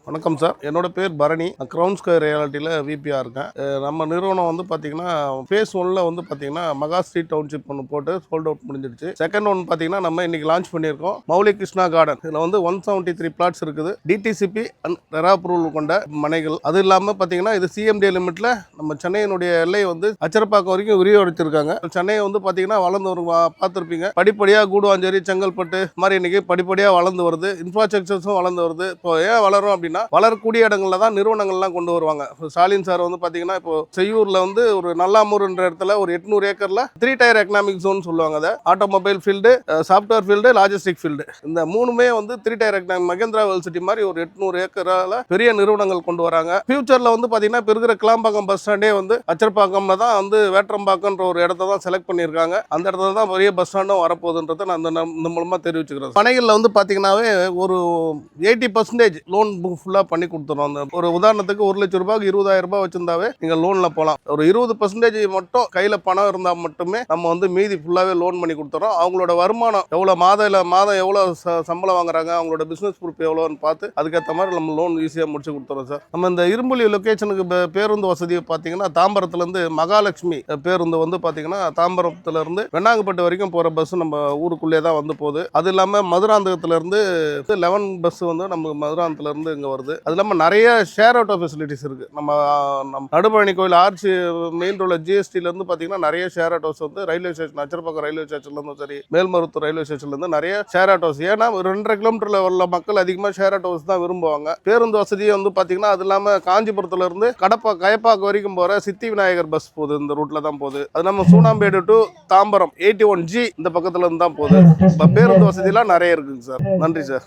வணக்கம் சார், என்னோட பேர் பரணி. க்ரௌன் ஸ்கொயர் ரியாலிட்டியில் விபிஆர் இருக்கேன். நம்ம நிறுவனம் வந்து பார்த்தீங்கன்னா ஃபேஸ் 1ல் வந்து பார்த்தீங்கன்னா மெகா ஸ்ட்ரீட் டவுன்ஷிப் ஒன்று போட்டு சோல்ட் அவுட் முடிஞ்சிடுச்சு. செகண்ட் ஒன் பார்த்தீங்கன்னா நம்ம இன்னைக்கு லான்ச் பண்ணியிருக்கோம் மௌலி கிருஷ்ணா கார்டன். இதில் வந்து 173 பிளாட்ஸ் இருக்குது. டிடிசிபி அண்ட் ரெரா அப்ரூவல் கொண்ட மனைகள். அது இல்லாமல் பார்த்தீங்கன்னா இது சிஎம்டி லிமிட்டில் நம்ம சென்னையினுடைய எல்லை வந்து அச்சரப்பாக்கம் வரைக்கும் விரிவடைத்திருக்காங்க. சென்னையை வந்து பார்த்தீங்கன்னா வளர்ந்து வரும் பார்த்துருப்பீங்க. படிப்படியாக கூடுவாஞ்சேரி, செங்கல்பட்டு மாதிரி இன்னைக்கு படிப்படியாக வளர்ந்து வருது. இன்ஃப்ராஸ்ட்ரக்சர்ஸும் வளர்ந்து வருது. இப்போ ஏன் வளரும் அப்படின்னா வளரக்கூடிய இடங்கள்ல தான் நிறுவனங்கள்லாம் கொண்டு வருவாங்க. ஸ்டாலின் சார் வந்து பாத்தீங்கன்னா இப்போ செய்யூர்ல வந்து ஒரு நல்லாமூர்ன்ற இடத்துல ஒரு 800 ஏக்கர்ல 3 டயர் எக்கனாமிக் ஜோன் சொல்லுவாங்க. அதை automobile field, software field, logistic field, இந்த மூணுமே வந்து 3 tier economic Mahindra World City மாதிரி ஒரு 800 ஏக்கரால பெரிய நிறுவனங்கள் கொண்டு வராங்க. ஃபியூச்சர்ல வந்து பாத்தீங்கன்னா இப்போ இருக்கிற கிளாம்பாக்கம் பஸ் ஸ்டாண்டே வந்து அச்சரப்பாக்கம்ல தான் வந்து வேற்றம்பாக்கம்ன்ற ஒரு இடத்த தான் செலக்ட் பண்ணியிருக்காங்க. அந்த இடத்துல தான் பெரிய பஸ் ஸ்டாண்டும் வரப்போகுதுன்றதை நான் இந்த மூலமா தெரிவிச்சுக்கிறேன். பனைகளில் வந்து பாத்தீங்கன்னாவே ஒரு 80% லோன் ஃபுல்லாக பண்ணி கொடுத்துரும். அந்த ஒரு உதாரணத்துக்கு 1 லட்சம் ரூபாய்க்கு 20,000 ரூபாய் வச்சிருந்தாவே நீங்கள் லோனில் போகலாம். ஒரு 20% மட்டும் கையில் பணம் இருந்தால் மட்டுமே நம்ம வந்து மீதி ஃபுல்லாகவே லோன் பண்ணி கொடுத்துறோம். அவங்களோட வருமானம் எவ்வளோ, மாதம் எவ்வளோ சம்பளம் வாங்குறாங்க, அவங்களோட பிஸ்னஸ் ப்ரூஃப் எவ்வளோன்னு பார்த்து அதுக்கேற்ற மாதிரி நம்ம லோன் ஈஸியாக முடிச்சு கொடுத்துறோம் சார். நம்ம இந்த இரும்புலி லொக்கேஷனுக்கு பேருந்து வசதி பார்த்தீங்கன்னா தாம்பரத்துலேருந்து மகாலட்சுமி பேருந்து வந்து பார்த்தீங்கன்னா தாம்பரத்துலேருந்து வெண்ணாங்கப்பட்டு வரைக்கும் போகிற பஸ் நம்ம ஊருக்குள்ளே தான் வந்து போகுது. அது இல்லாமல் மதுராந்தகத்துலேருந்து 11 பஸ் வந்து நம்ம மதுராந்தகத்துலேருந்து இங்கே வருது. அது இல்லாமல் நிறைய ஷேர் ஆட்டோ ஃபெசிலிட்டிஸ் இருக்குது. நம்ம நடுபழனி கோயில் ஆர்ச்சி மெயின் ரோட ஜிஎஸ்டிலேருந்து பார்த்தீங்கன்னா நிறைய ஷேர் ஆட்டோஸ் வந்து ரயில்வே ஸ்டேஷன், அச்சரப்பாக்கம் ரயில்வே ஸ்டேஷன்லேருந்து சரி, மேல்மருத்தூர் ரயில்வே ஸ்டேஷன்லேருந்து நிறைய ஷேர் ஆட்டோஸ். ஏன்னா 2.5 கிலோமீட்டரில் உள்ள மக்கள் அதிகமாக ஷேர் ஆட்டோஸ் தான் விரும்புவாங்க. பேருந்து வசதியை வந்து பார்த்தீங்கன்னா அது இல்லாமல் காஞ்சிபுரத்துலேருந்து கயப்பாக்கம் வரைக்கும் போகிற சித்தி விநாயகர் பஸ் போகுது, இந்த ரூட்டில் தான் போகுது. அது இல்லாமல் சூனாம்பேடு டு தாம்பரம் 81G இந்த பக்கத்துல இருந்து தான் போகுது. பேருந்து வசதியெல்லாம் நிறைய இருக்குங்க சார். நன்றி சார்.